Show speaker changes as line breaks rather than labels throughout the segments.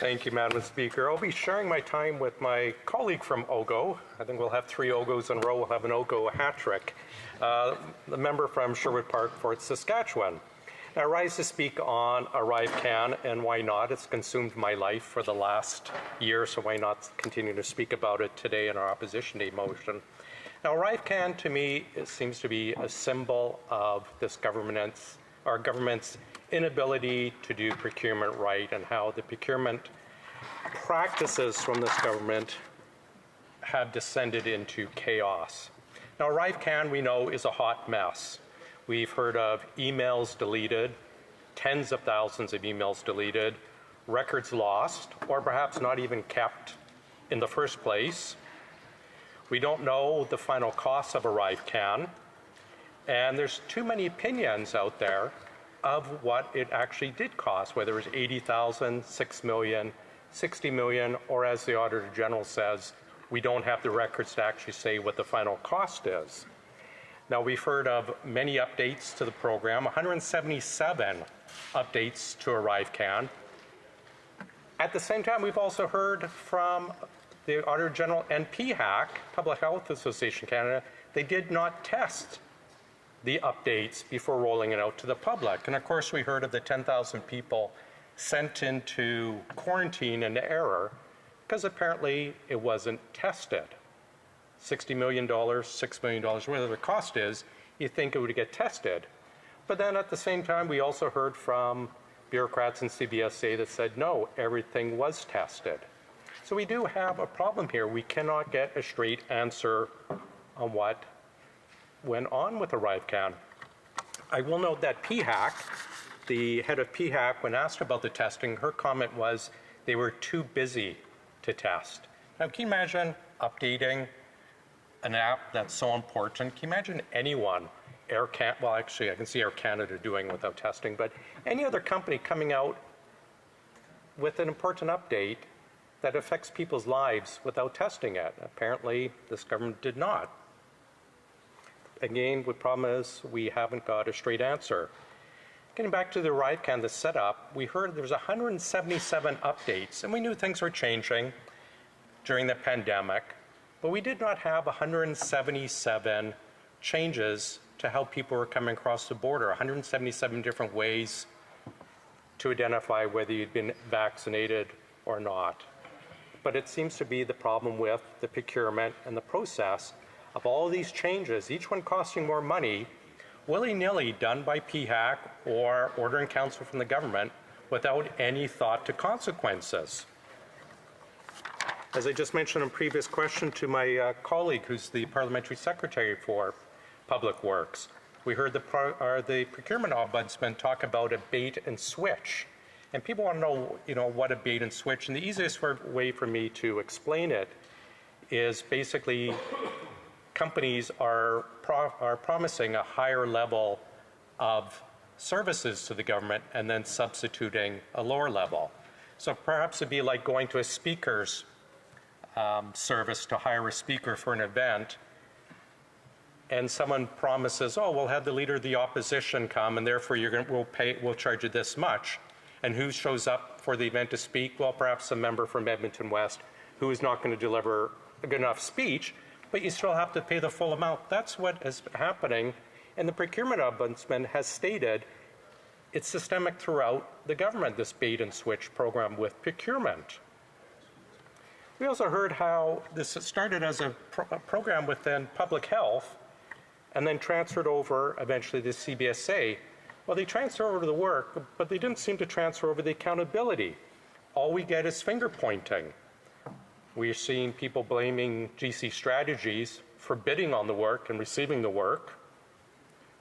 Thank you, Madam Speaker. I'll be sharing my time with my colleague from Ogo. I think we'll have 3 Ogos in a row. We'll have an Ogo hat trick. The member from Sherwood Park, Fort Saskatchewan. I rise to speak on ArriveCAN, and why not? It's consumed my life for the last year, so why not continue to speak about it today in our opposition day motion? Now, ArriveCAN, to me, it seems to be a symbol of this our government's inability to do procurement right, and how the procurement practices from this government have descended into chaos. Now, ArriveCAN, we know, is a hot mess. We've heard of emails deleted, tens of thousands of emails deleted, records lost, or perhaps not even kept in the first place. We don't know the final cost of ArriveCAN, and there's too many opinions out there of what it actually did cost, whether it was $80,000, $6 million, $60 million, or as the Auditor General says, we don't have the records to actually say what the final cost is. Now, we've heard of many updates to the program, 177 updates to ArriveCAN. At the same time, we've also heard from the Auditor General and PHAC, Public Health Association Canada, they did not test the updates before rolling it out to the public. And of course, we heard of the 10,000 people sent into quarantine and error because apparently it wasn't tested. $60 million, $6 million, whatever the cost is, you think it would get tested. But then at the same time, we also heard from bureaucrats in CBSA that said, no, everything was tested. So we do have a problem here. We cannot get a straight answer on what went on with ArriveCAN. I will note that PHAC, the head of PHAC, when asked about the testing, her comment was they were too busy to test. Now, can you imagine updating an app that's so important? Can you imagine anyone, well, actually, I can see Air Canada doing without testing, but any other company coming out with an important update that affects people's lives without testing it? Apparently, this government did not. Again, the problem is we haven't got a straight answer. Getting back to the ArriveCAN, the setup, we heard there was 177 updates, and we knew things were changing during the pandemic, but we did not have 177 changes to how people were coming across the border, 177 different ways to identify whether you'd been vaccinated or not. But it seems to be the problem with the procurement and the process of all of these changes, each one costing more money, willy-nilly done by PHAC or order and counsel from the government without any thought to consequences. As I just mentioned in a previous question to my colleague, who's the Parliamentary Secretary for Public Works, we heard the procurement ombudsman talk about a bait and switch. And people want to know, what a bait and switch. And the easiest way for me to explain it is basically companies are promising a higher level of services to the government and then substituting a lower level. So perhaps it'd be like going to a speaker's service to hire a speaker for an event, and someone promises, oh, we'll have the leader of the opposition come, and therefore we'll charge you this much. And who shows up for the event to speak? Well, perhaps a member from Edmonton West who is not going to deliver a good enough speech, but you still have to pay the full amount. That's what is happening, and the procurement ombudsman has stated it's systemic throughout the government, this bait and switch program with procurement. We also heard how this started as a program within public health and then transferred over eventually to CBSA. Well, they transfer over the work, but they didn't seem to transfer over the accountability. All we get is finger pointing. We're seeing people blaming GC Strategies for bidding on the work and receiving the work.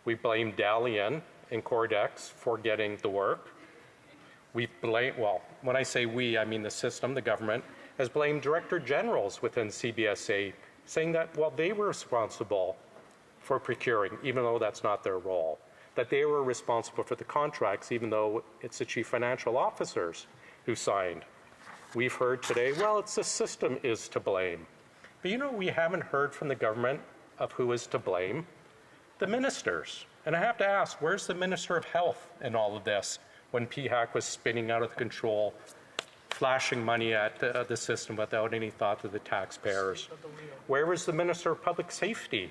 We blame Dalian and Cordex for getting the work. Well, when I say we, I mean the system, the government, has blamed director generals within CBSA, saying that, well, they were responsible for procuring, even though that's not their role, that they were responsible for the contracts, even though it's the chief financial officers who signed. We've heard today, well, it's the system is to blame. But we haven't heard from the government of who is to blame. The ministers. And I have to ask, where's the Minister of Health in all of this when PHAC was spinning out of control flashing money at the system without any thought to the taxpayers? Where was the Minister of Public Safety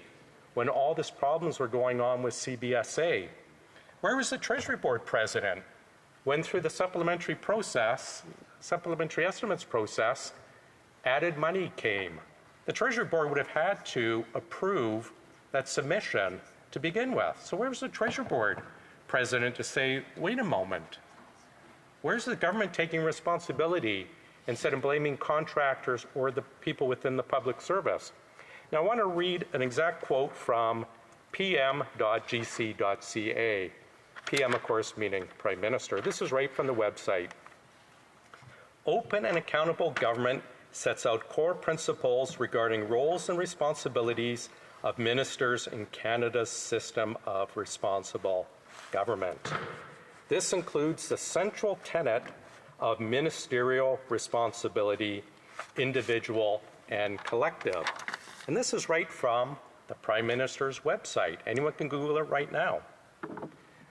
when all these problems were going on with CBSA? Where was the Treasury Board president when through the supplementary estimates process, added money came? The Treasury Board would have had to approve that submission to begin with. So where was the Treasury Board president to say, wait a moment, where's the government taking responsibility instead of blaming contractors or the people within the public service? Now I want to read an exact quote from pm.gc.ca. PM, of course, meaning Prime Minister. This is right from the website. Open and accountable government sets out core principles regarding roles and responsibilities of ministers in Canada's system of responsible government. This includes the central tenet of ministerial responsibility, individual and collective. And this is right from the Prime Minister's website. Anyone can Google it right now.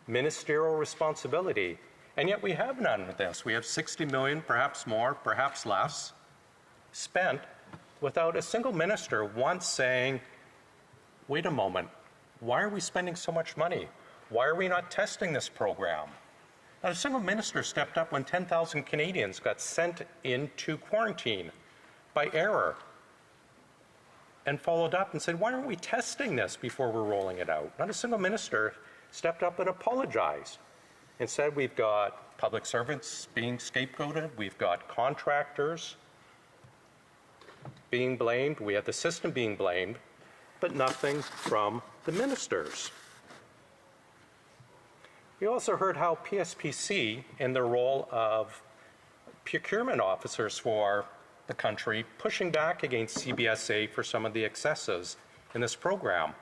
Ministerial responsibility. And yet we have none of this. We have 60 million, perhaps more, perhaps less, spent without a single minister once saying, wait a moment, why are we spending so much money? Why are we not testing this program? Not a single minister stepped up when 10,000 Canadians got sent into quarantine by error and followed up and said, why aren't we testing this before we're rolling it out? Not a single minister stepped up and apologized and said we've got public servants being scapegoated, we've got contractors being blamed, we have the system being blamed, but nothing from the ministers. We also heard how PSPC, in their role of procurement officers for the country, pushing back against CBSA for some of the excesses in this program.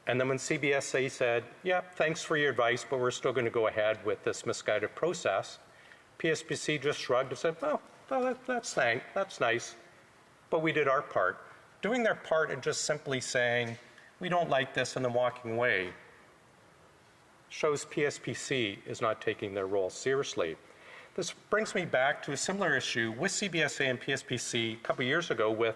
And then when CBSA said, yeah, thanks for your advice, but we're still going to go ahead with this misguided process, PSPC just shrugged and said, well, that's nice, but we did our part. Doing their part and just simply saying, we don't like this and then walking away shows PSPC is not taking their role seriously. This brings me back to a similar issue with CBSA and PSPC a couple years ago with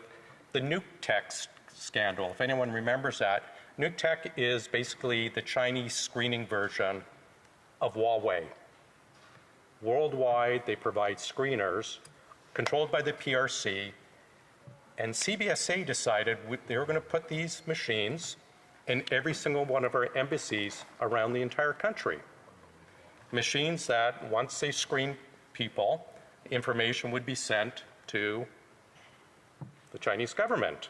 the Nuke Tech scandal. If anyone remembers that, Nuke Tech is basically the Chinese screening version of Huawei. Worldwide, they provide screeners controlled by the PRC, and CBSA decided they were going to put these machines in every single one of our embassies around the entire country. Machines that, once they screen people, information would be sent to the Chinese government.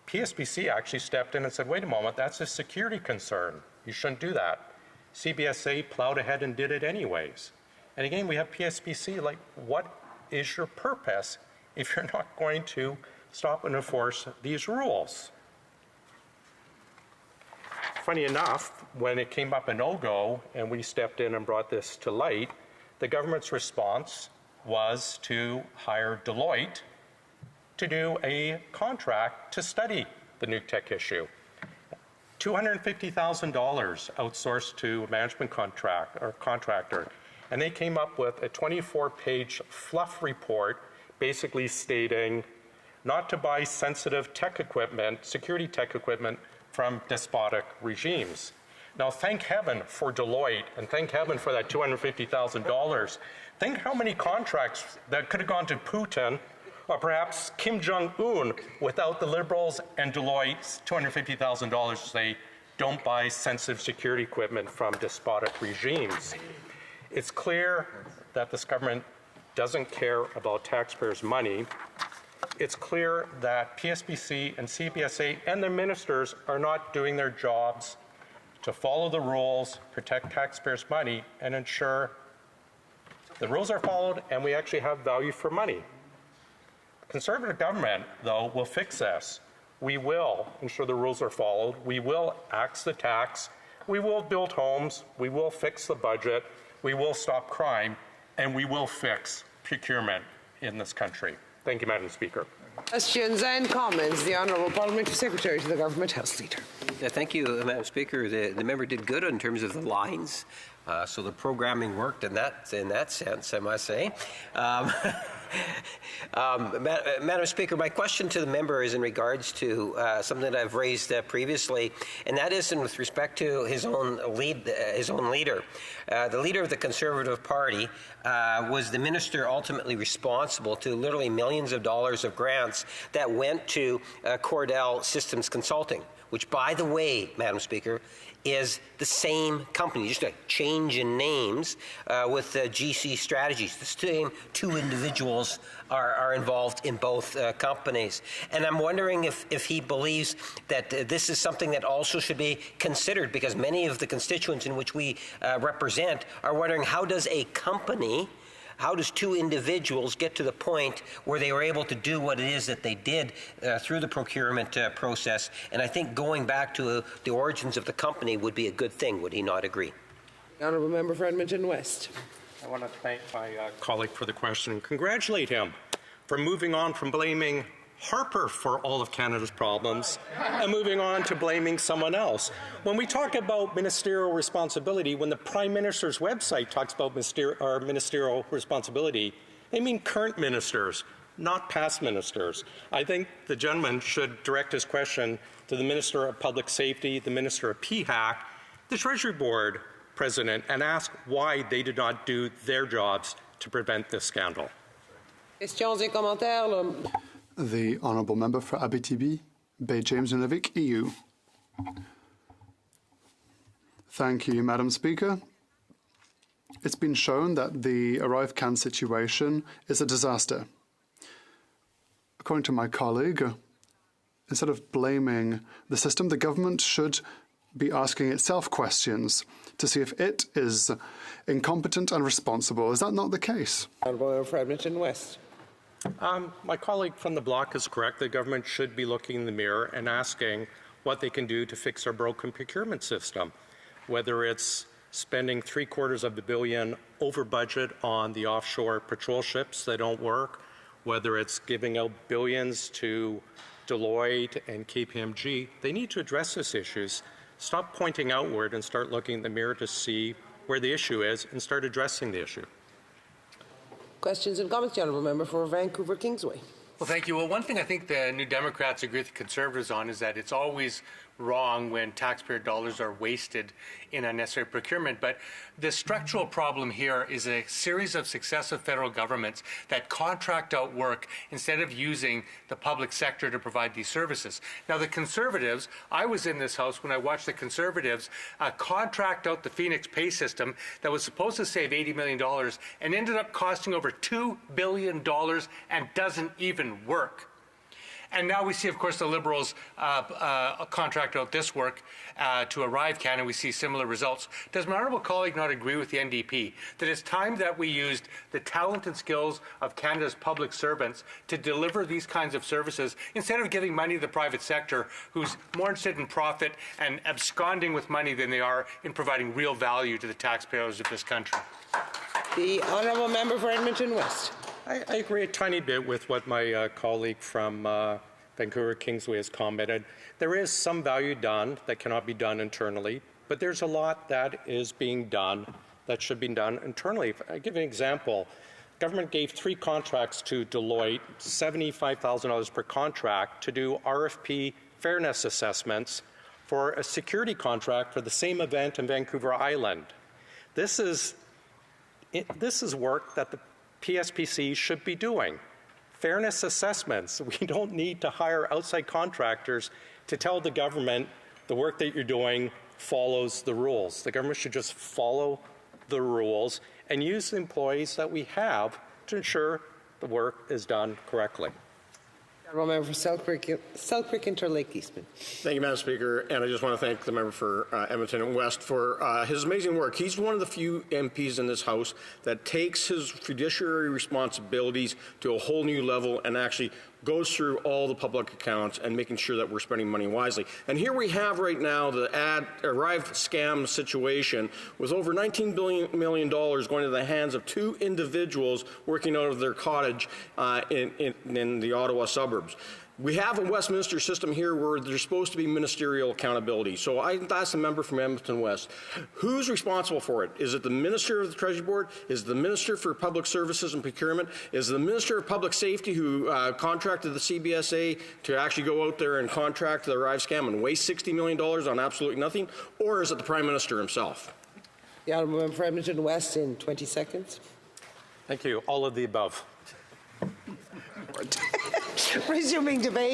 PSPC actually stepped in and said, wait a moment, that's a security concern. You shouldn't do that. CBSA plowed ahead and did it anyways. And again, we have PSPC, like, what is your purpose if you're not going to stop and enforce these rules? Funny enough, when it came up a no-go and we stepped in and brought this to light, the government's response was to hire Deloitte to do a contract to study the Nuke Tech issue. $250,000 outsourced to a management contractor, and they came up with a 24-page fluff report basically stating not to buy sensitive tech equipment, security tech equipment, from despotic regimes. Now, thank heaven for Deloitte, and thank heaven for that $250,000. Think how many contracts that could have gone to Putin or perhaps Kim Jong-un without the Liberals and Deloitte's $250,000 to say, don't buy sensitive security equipment from despotic regimes. It's clear that this government doesn't care about taxpayers' money. It's clear that PSPC and CBSA and their ministers are not doing their jobs to follow the rules, protect taxpayers' money, and ensure the rules are followed and we actually have value for money. Conservative government, though, will fix this. We will ensure the rules are followed. We will axe the tax. We will build homes. We will fix the budget. We will stop crime. And we will fix procurement in this country. Thank you, Madam Speaker.
Questions and comments. The Honourable Parliamentary Secretary to the Government House Leader.
Thank you, Madam Speaker. The member did good in terms of the lines. So the programming worked in that sense, I must say. Madam Speaker, my question to the member is in regards to something that I've raised previously, and that is with respect to his own leader. The leader of the Conservative Party was the minister ultimately responsible to literally millions of dollars of grants that went to Cordell Systems Consulting, which, by the way, Madam Speaker, is the same company, just a change in names with GC Strategies. The same two individuals are involved in both companies. And I'm wondering if he believes that this is something that also should be considered, because many of the constituents in which we represent are wondering, how does two individuals get to the point where they were able to do what it is that they did through the procurement process? And I think going back to the origins of the company would be a good thing. Would he not agree?
The Honourable Member for Edmonton West.
I want to thank my colleague for the question and congratulate him for moving on from blaming Harper for all of Canada's problems and moving on to blaming someone else. When we talk about ministerial responsibility, when the Prime Minister's website talks about ministerial responsibility, they mean current ministers, not past ministers. I think the gentleman should direct his question to the Minister of Public Safety, the Minister of PHAC, the Treasury Board President, and ask why they did not do their jobs to prevent this scandal.
Questions et commentaires.
The Honourable Member for Abitibi, Bay James Nunavik, EU. Thank you, Madam Speaker. It's been shown that the ArriveCAN situation is a disaster. According to my colleague, instead of blaming the system, the government should be asking itself questions to see if it is incompetent and responsible. Is that not the case?
Honourable Member for Edmonton West.
My colleague from the bloc is correct. The government should be looking in the mirror and asking what they can do to fix our broken procurement system, whether it's spending $750 million over budget on the offshore patrol ships that don't work, whether it's giving out billions to Deloitte and KPMG. They need to address these issues. Stop pointing outward and start looking in the mirror to see where the issue is and start addressing the issue.
Questions and comments, the Honourable Member for Vancouver Kingsway.
Well, thank you. Well, one thing I think the New Democrats agree with the Conservatives on is that it's always wrong when taxpayer dollars are wasted in unnecessary procurement. But the structural problem here is a series of successive federal governments that contract out work instead of using the public sector to provide these services. Now, the Conservatives, I was in this House when I watched the Conservatives contract out the Phoenix pay system that was supposed to save $80 million and ended up costing over $2 billion and doesn't even work. And now we see, of course, the Liberals contract out this work to ArriveCAN, and we see similar results. Does my honourable colleague not agree with the NDP that it's time that we used the talent and skills of Canada's public servants to deliver these kinds of services instead of giving money to the private sector, who's more interested in profit and absconding with money than they are in providing real value to the taxpayers of this country?
The Honourable Member for Edmonton West.
I agree a tiny bit with what my colleague from Vancouver Kingsway has commented. There is some value done that cannot be done internally, but there's a lot that is being done that should be done internally. If I give an example, government gave 3 contracts to Deloitte, $75,000 per contract, to do RFP fairness assessments for a security contract for the same event in Vancouver Island. This is work that the PSPC should be doing. Fairness assessments. We don't need to hire outside contractors to tell the government the work that you're doing follows the rules. The government should just follow the rules and use the employees that we have to ensure the work is done correctly.
Honourable Member for Selkirk Interlake Eastman.
Thank you, Madam Speaker, and I just want to thank the member for Edmonton and West for his amazing work. He's one of the few MPs in this House that takes his fiduciary responsibilities to a whole new level and actually goes through all the public accounts and making sure that we're spending money wisely. And here we have right now the Arrive scam situation with over $19 million going to the hands of two individuals working out of their cottage in the Ottawa suburbs. We have a Westminster system here where there's supposed to be ministerial accountability. So I asked the member from Edmonton West, who's responsible for it? Is it the Minister of the Treasury Board? Is it the Minister for Public Services and Procurement? Is it the Minister of Public Safety who contracted the CBSA to actually go out there and contract the Arrive scam and waste $60 million on absolutely nothing? Or is it the Prime Minister himself?
The honourable member for Edmonton West in 20 seconds.
Thank you. All of the above.
Resuming debate.